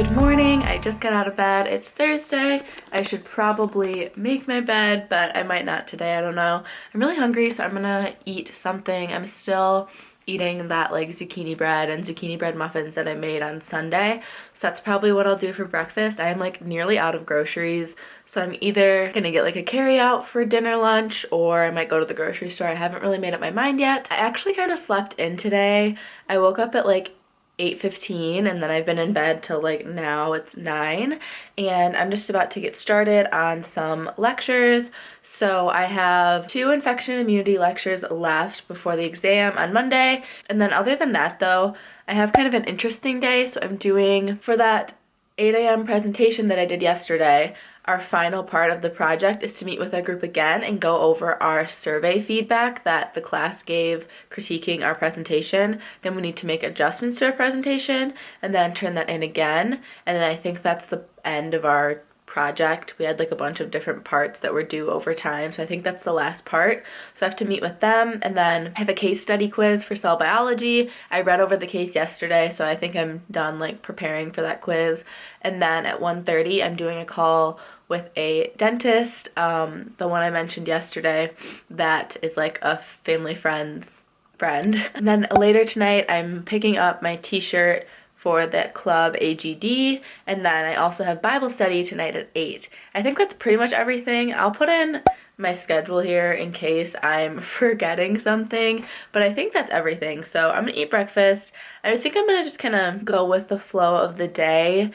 Good morning. I just got out of bed. It's Thursday. I should probably make my bed, but I might not today. I don't know. I'm really hungry, so I'm gonna eat something. I'm still eating that like zucchini bread and zucchini bread muffins that I made on Sunday. So that's probably what I'll do for breakfast. I am like nearly out of groceries. So I'm either gonna get like a carry out for dinner, lunch, or I might go to the grocery store. I haven't really made up my mind yet. I actually kind of slept in today. I woke up at like 8:15 and then I've been in bed till like now it's 9, and I'm just about to get started on some lectures. So I have 2 infection immunity lectures left before the exam on Monday, and then other than that though, I have kind of an interesting day. So I'm doing, for that 8 a.m. presentation that I did yesterday, our final part of the project is to meet with our group again and go over our survey feedback that the class gave critiquing our presentation. Then we need to make adjustments to our presentation and then turn that in again. And then I think that's the end of our project. We had like a bunch of different parts that were due over time, so I think that's the last part. So I have to meet with them, and then I have a case study quiz for cell biology. I read over the case yesterday, so I think I'm done like preparing for that quiz. And then at 1:30 I'm doing a call with a dentist, the one I mentioned yesterday that is like a family friend's friend. And then later tonight I'm picking up my t-shirt for the club AEGD, and then I also have Bible study tonight at 8. I think that's pretty much everything. I'll put in my schedule here in case I'm forgetting something, but I think that's everything. So I'm gonna eat breakfast. I think I'm gonna just kind of go with the flow of the day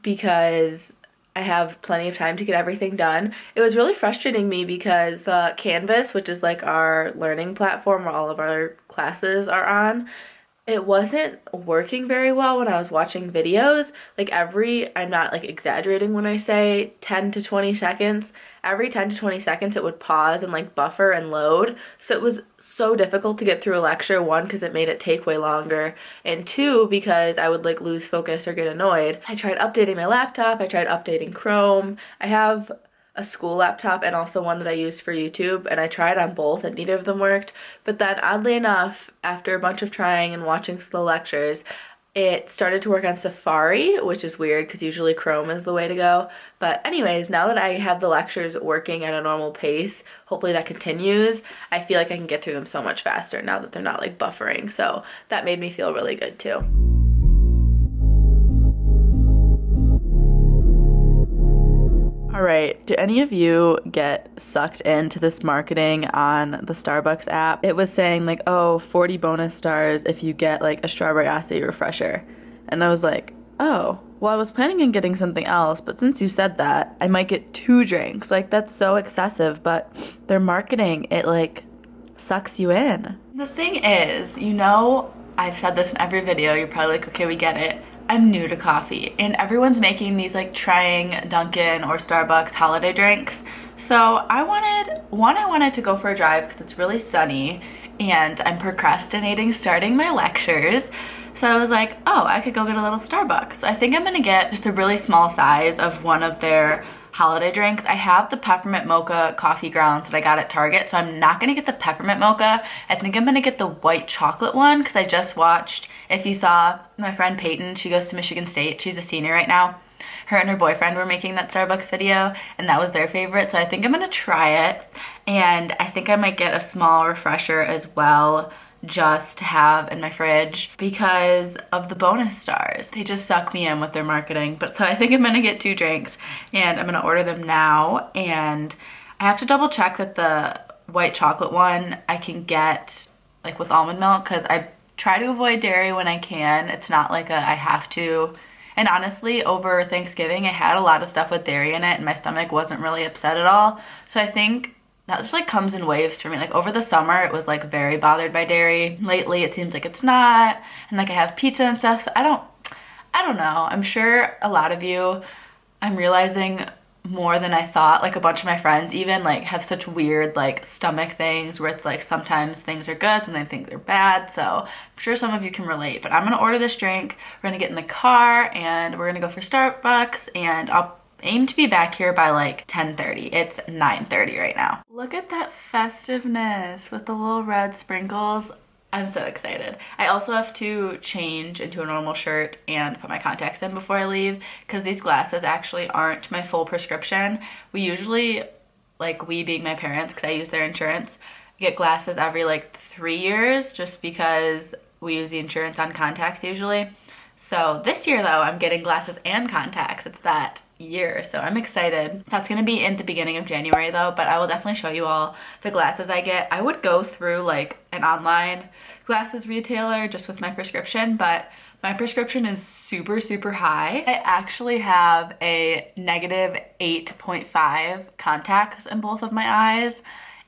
because I have plenty of time to get everything done. It was really frustrating me because Canvas, which is like our learning platform where all of our classes are on, it wasn't working very well when I was watching videos. Like I'm not like exaggerating when I say 10 to 20 seconds. Every 10 to 20 seconds it would pause and like buffer and load. So it was so difficult to get through a lecture, 1, because it made it take way longer, and 2, because I would like lose focus or get annoyed. I tried updating my laptop, I tried updating Chrome. I have a school laptop and also one that I use for YouTube, and I tried on both and neither of them worked. But then oddly enough, after a bunch of trying and watching slow lectures, it started to work on Safari, which is weird because usually Chrome is the way to go. But anyways, now that I have the lectures working at a normal pace, hopefully that continues, I feel like I can get through them so much faster now that they're not like buffering. So that made me feel really good too. All right, do any of you get sucked into this marketing on the Starbucks app? It was saying like, oh, 40 bonus stars if you get like a strawberry acai refresher. And I was like, oh, well, I was planning on getting something else, but since you said that, I might get 2 drinks. Like, that's so excessive, but their marketing, it like sucks you in. The thing is, you know, I've said this in every video, you're probably like, okay, we get it. I'm new to coffee, and everyone's making these like trying Dunkin' or Starbucks holiday drinks. So I wanted to go for a drive because it's really sunny and I'm procrastinating starting my lectures. So I was like, oh, I could go get a little Starbucks. So I think I'm gonna get just a really small size of one of their holiday drinks. I have the peppermint mocha coffee grounds that I got at Target, so I'm not gonna get the peppermint mocha. I think I'm gonna get the white chocolate one because I just watched, if you saw, my friend Peyton, she goes to Michigan State, she's a senior right now. Her and her boyfriend were making that Starbucks video and that was their favorite, so I think I'm gonna try it. And I think I might get a small refresher as well, just to have in my fridge because of the bonus stars. They just suck me in with their marketing. But so I think I'm gonna get 2 drinks and I'm gonna order them now, and I have to double check that the white chocolate one I can get like with almond milk, because I try to avoid dairy when I can. It's not like I have to. And honestly, over Thanksgiving I had a lot of stuff with dairy in it and my stomach wasn't really upset at all. So I think that just like comes in waves for me. Like over the summer it was like very bothered by dairy. Lately it seems like it's not, and like I have pizza and stuff, so I don't know. I'm sure a lot of you, I'm realizing more than I thought, like a bunch of my friends even like have such weird like stomach things where it's like sometimes things are good and I think they're bad. So I'm sure some of you can relate. But I'm gonna order this drink, we're gonna get in the car and we're gonna go for Starbucks, and I'll aim to be back here by like 10:30. It's 9:30 right now. Look at that festiveness with the little red sprinkles. I'm so excited. I also have to change into a normal shirt and put my contacts in before I leave because these glasses actually aren't my full prescription. We usually, like we being my parents, because I use their insurance, get glasses every like 3 years just because we use the insurance on contacts usually. So this year though, I'm getting glasses and contacts. It's that year, so I'm excited. That's gonna be in the beginning of January though, but I will definitely show you all the glasses I get. I would go through like an online glasses retailer just with my prescription, but my prescription is super, super high. I actually have a negative 8.5 contacts in both of my eyes,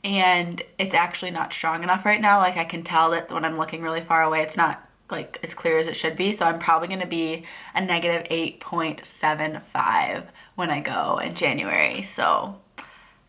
and it's actually not strong enough right now. Like I can tell that when I'm looking really far away, it's not like as clear as it should be. So I'm probably gonna be a negative 8.75 when I go in January. So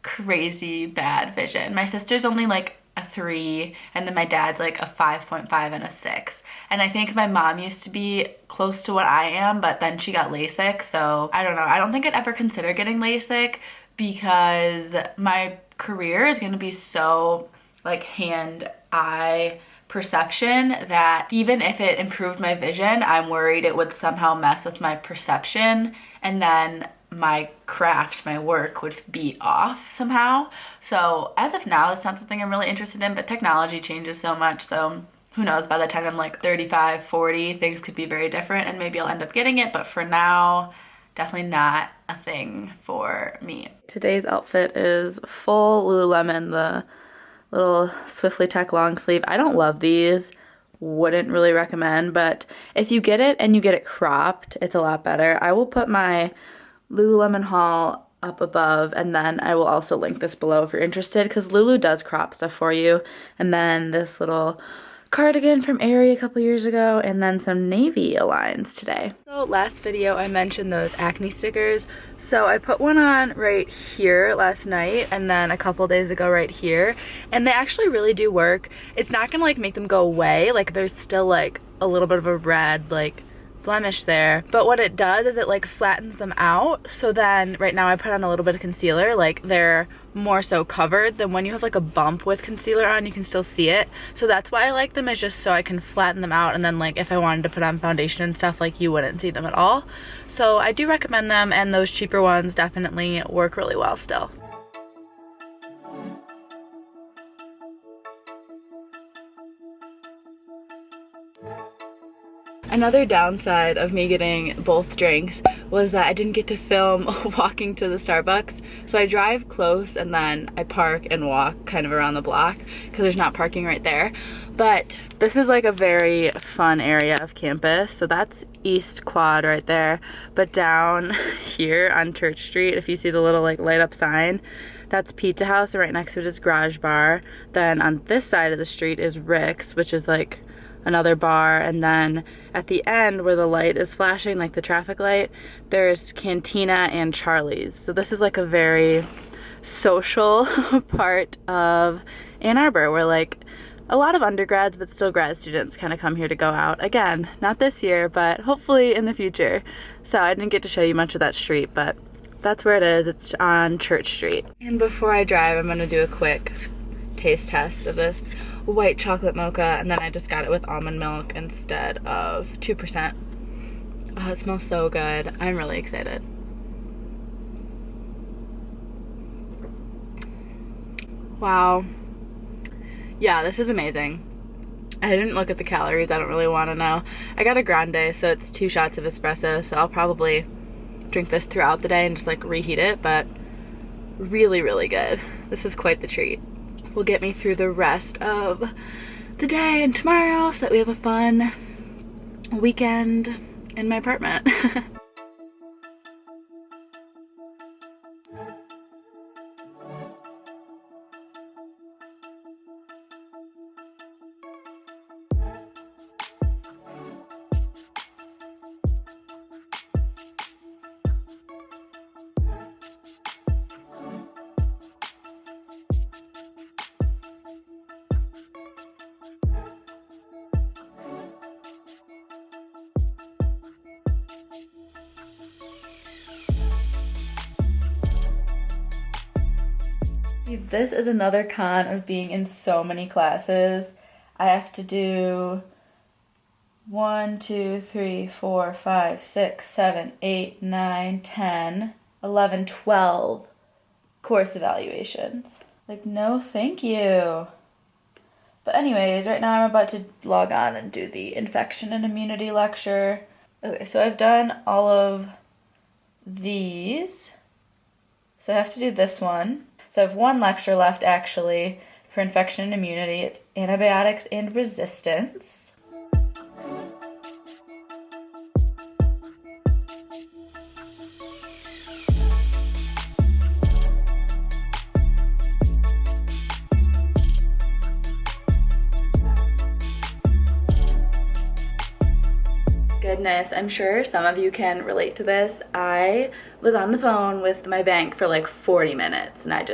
crazy bad vision. My sister's only like a 3, and then my dad's like a 5.5 and a 6. And I think my mom used to be close to what I am, but then she got LASIK. So I don't know. I don't think I'd ever consider getting LASIK because my career is gonna be so like hand-eye perception that even if it improved my vision, I'm worried it would somehow mess with my perception, and then my craft, my work would be off somehow. So as of now, that's not something I'm really interested in, but technology changes so much, so who knows, by the time I'm like 35, 40, things could be very different and maybe I'll end up getting it, but for now, definitely not a thing for me. Today's outfit is full Lululemon, the little Swiftly Tech long sleeve. I don't love these, wouldn't really recommend, but if you get it and you get it cropped, it's a lot better. I will put my Lululemon haul up above, and then I will also link this below if you're interested, because Lulu does crop stuff for you. And then this little cardigan from Aerie a couple years ago, and then some navy aligns today. So last video I mentioned those acne stickers, so I put one on right here last night and then a couple days ago right here, and they actually really do work. It's not gonna like make them go away, like there's still like a little bit of a red like blemish there, but what it does is it like flattens them out, so then right now I put on a little bit of concealer, like they're more so covered than when you have like a bump with concealer on, you can still see it. So that's why I like them, is just so I can flatten them out, and then like if I wanted to put on foundation and stuff, like you wouldn't see them at all. So I do recommend them, and those cheaper ones definitely work really well still. Another downside of me getting both drinks was that I didn't get to film walking to the Starbucks. So I drive close and then I park and walk kind of around the block because there's not parking right there. But this is like a very fun area of campus. So that's East Quad right there. But down here on Church Street, if you see the little like light up sign, that's Pizza House, and right next to it is Garage Bar. Then on this side of the street is Rick's, which is like another bar, and then at the end where the light is flashing, like the traffic light, there's Cantina and Charlie's. So this is like a very social part of Ann Arbor, where like a lot of undergrads but still grad students kind of come here to go out. Again, not this year, but hopefully in the future. So I didn't get to show you much of that street, but that's where it is. It's on Church Street. And before I drive, I'm gonna do a quick taste test of this white chocolate mocha, and then I just got it with almond milk instead of 2%. Oh, it smells so good. I'm really excited. Wow. Yeah, this is amazing. I didn't look at the calories. I don't really want to know. I got a grande, so it's 2 shots of espresso, so I'll probably drink this throughout the day and just like reheat it, but really, really good. This is quite the treat. Will get me through the rest of the day and tomorrow so that we have a fun weekend in my apartment. This is another con of being in so many classes. I have to do 1, 2, 3, 4, 5, 6, 7, 8, 9, 10, 11, 12 course evaluations. Like, no thank you. But anyways, right now I'm about to log on and do the infection and immunity lecture. Okay, so I've done all of these. So I have to do this one. So I have one lecture left actually for infection and immunity. It's antibiotics and resistance. Goodness, I'm sure some of you can relate to this. I was on the phone with my bank for like 40 minutes and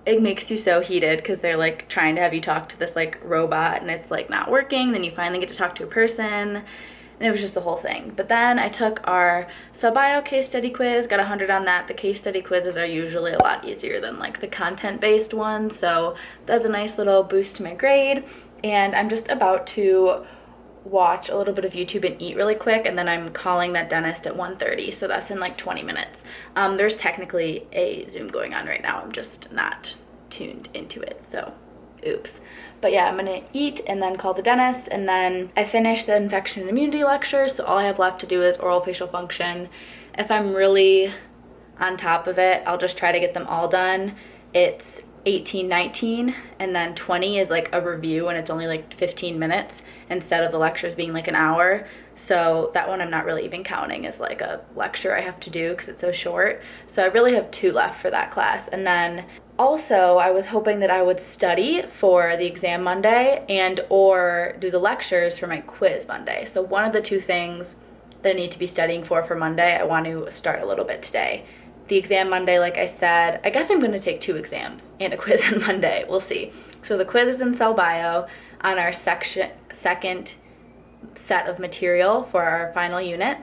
it makes you so heated because they're like trying to have you talk to this like robot and it's like not working. Then you finally get to talk to a person and it was just the whole thing. But then I took our sub-bio case study quiz, got 100 on that. The case study quizzes are usually a lot easier than like the content-based ones. So that's a nice little boost to my grade. And I'm just about to watch a little bit of YouTube and eat really quick, and then I'm calling that dentist at 1:30, so that's in like 20 minutes. There's technically a Zoom going on right now, I'm just not tuned into it, so oops. But yeah, I'm gonna eat and then call the dentist, and then I finish the infection and immunity lecture, so all I have left to do is oral facial function. If I'm really on top of it, I'll just try to get them all done. It's 18, 19, and then 20 is like a review and it's only like 15 minutes instead of the lectures being like an hour. So that one I'm not really even counting as like a lecture I have to do because it's so short. So I really have 2 left for that class. And then also I was hoping that I would study for the exam Monday and or do the lectures for my quiz Monday. So one of the 2 things that I need to be studying for Monday, I want to start a little bit today. The exam Monday, like I said, I guess I'm going to take 2 exams and a quiz on Monday. We'll see. So the quiz is in cell bio on our second set of material for our final unit.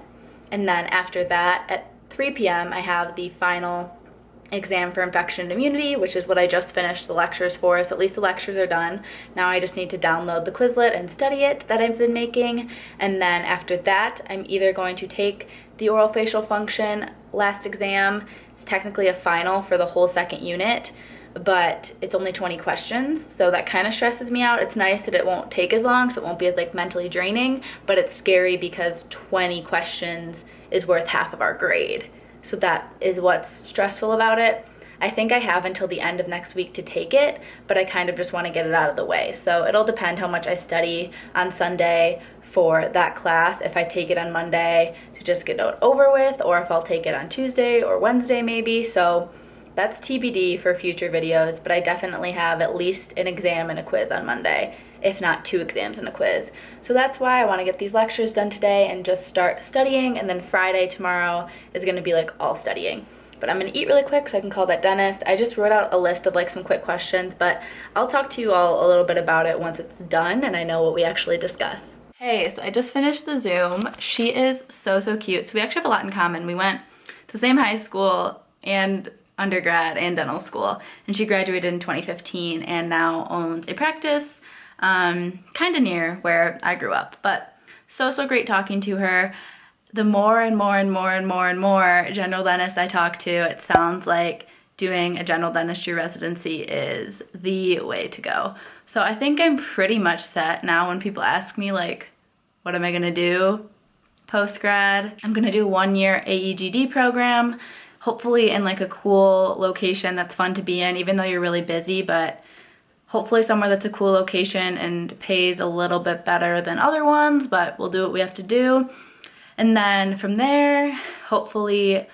And then after that, at 3 p.m., I have the final exam for infection and immunity, which is what I just finished the lectures for. So at least the lectures are done. Now I just need to download the Quizlet and study it that I've been making. And then after that, I'm either going to take the oral facial function last exam. It's technically a final for the whole second unit, but it's only 20 questions, so that kind of stresses me out. It's nice that it won't take as long, so it won't be as like mentally draining, but it's scary because 20 questions is worth half of our grade. So that is what's stressful about it. I think I have until the end of next week to take it, but I kind of just want to get it out of the way. So it'll depend how much I study on Sunday for that class, if I take it on Monday to just get it over with, or if I'll take it on Tuesday or Wednesday maybe. So that's TBD for future videos, but I definitely have at least an exam and a quiz on Monday, if not 2 exams and a quiz. So that's why I want to get these lectures done today and just start studying, and then Friday, tomorrow, is going to be like all studying. But I'm going to eat really quick so I can call that dentist. I just wrote out a list of like some quick questions, but I'll talk to you all a little bit about it once it's done and I know what we actually discuss. Hey, so I just finished the Zoom. She is so cute. So we actually have a lot in common. We went to the same high school and undergrad and dental school, and she graduated in 2015 and now owns a practice kind of near where I grew up. But so great talking to her. The more and more general dentists I talk to, it sounds like doing a general dentistry residency is the way to go. So I think I'm pretty much set now. When people ask me like, what am I gonna do post-grad? I'm gonna do a 1-year AEGD program, hopefully in like a cool location that's fun to be in, even though you're really busy, but hopefully somewhere that's a cool location and pays a little bit better than other ones, but we'll do what we have to do. And then from there, hopefully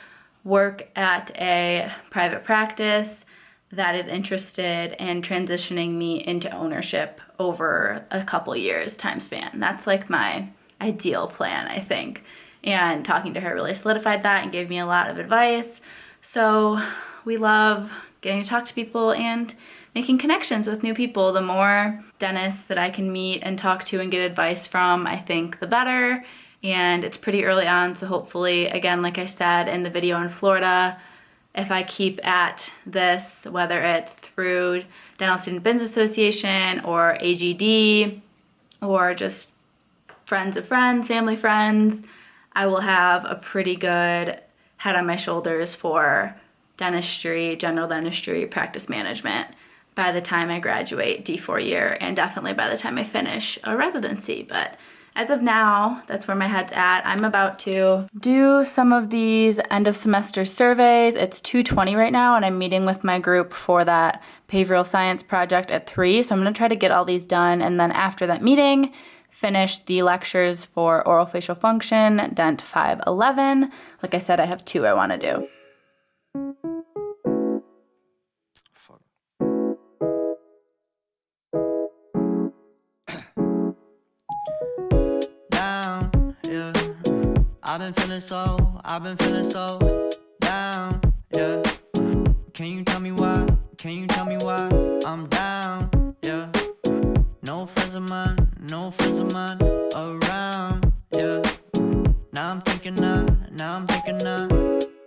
work at a private practice that is interested in transitioning me into ownership over a couple years time span. That's like my ideal plan, I think. And talking to her really solidified that and gave me a lot of advice. So we love getting to talk to people and making connections with new people. The more dentists that I can meet and talk to and get advice from, I think the better. And it's pretty early on, so hopefully, again, like I said in the video in Florida, if I keep at this, whether it's through Dental Student Business Association or AEGD or just friends of friends, family friends, I will have a pretty good head on my shoulders for dentistry, general dentistry, practice management by the time I graduate D4 year, and definitely by the time I finish a residency. But as of now, that's where my head's at. I'm about to do some of these end of semester surveys. It's 2:20 right now, and I'm meeting with my group for that behavioral science project at 3. So I'm gonna try to get all these done, and then after that meeting, finish the lectures for oral facial function, Dent 511. Like I said, I have 2 I wanna do. I've been feeling so down, yeah. Can you tell me why? I'm down, yeah. No friends of mine around, yeah. Now I'm thinking I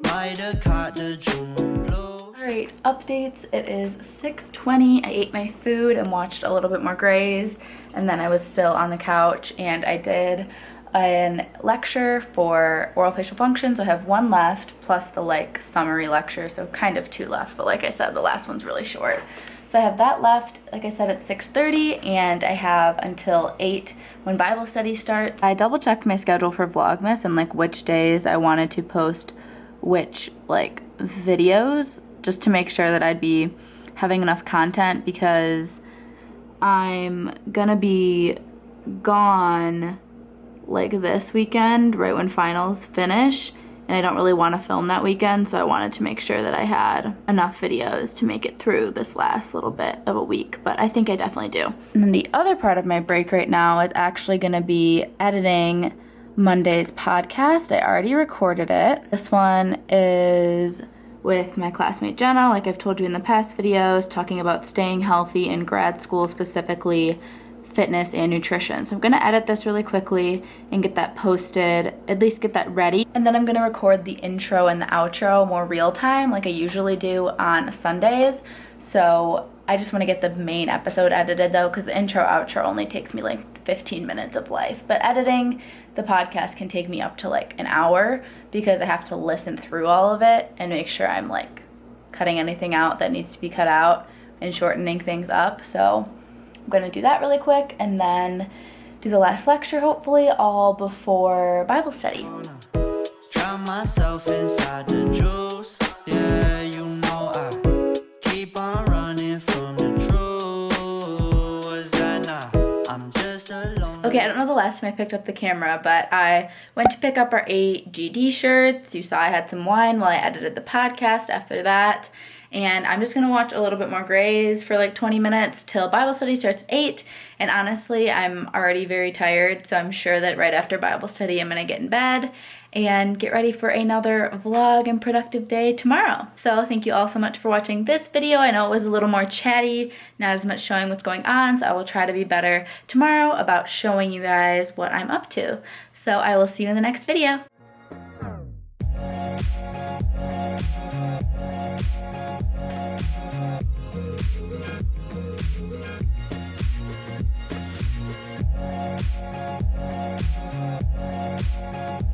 might have caught the June blues. Alright, updates. It is 6:20. I ate my food and watched a little bit more Grays, and then I was still on the couch, and I did a lecture for oral facial function, so I have 1 left, plus the like summary lecture, so kind of 2 left, but like I said, the last one's really short. So I have that left, like I said, at 6:30, and I have until 8 when Bible study starts. I double checked my schedule for Vlogmas and like which days I wanted to post which like videos, just to make sure that I'd be having enough content, because I'm gonna be gone like this weekend, right when finals finish, and I don't really want to film that weekend, so I wanted to make sure that I had enough videos to make it through this last little bit of a week, but I think I definitely do. And then the other part of my break right now is actually going to be editing Monday's podcast. I already recorded it. This one is with my classmate Jenna, like I've told you in the past videos, talking about staying healthy in grad school, specifically fitness and nutrition. So I'm gonna edit this really quickly and get that posted, at least get that ready. And then I'm gonna record the intro and the outro more real time like I usually do on Sundays. So I just wanna get the main episode edited though, because the intro outro only takes me like 15 minutes of life. But editing the podcast can take me up to like an hour, because I have to listen through all of it and make sure I'm like cutting anything out that needs to be cut out and shortening things up. So I'm going to do that really quick and then do the last lecture, hopefully, all before Bible study. Drown myself inside the juice. Yeah, you know I keep on running from the truth. Was that not? I'm just alone. Okay, I don't know the last time I picked up the camera, but I went to pick up our AEGD shirts. You saw I had some wine while I edited the podcast after that. And I'm just gonna watch a little bit more Grays for like 20 minutes till Bible study starts at 8. And honestly, I'm already very tired, so I'm sure that right after Bible study, I'm gonna get in bed and get ready for another vlog and productive day tomorrow. So thank you all so much for watching this video. I know it was a little more chatty, not as much showing what's going on, so I will try to be better tomorrow about showing you guys what I'm up to. So I will see you in the next video.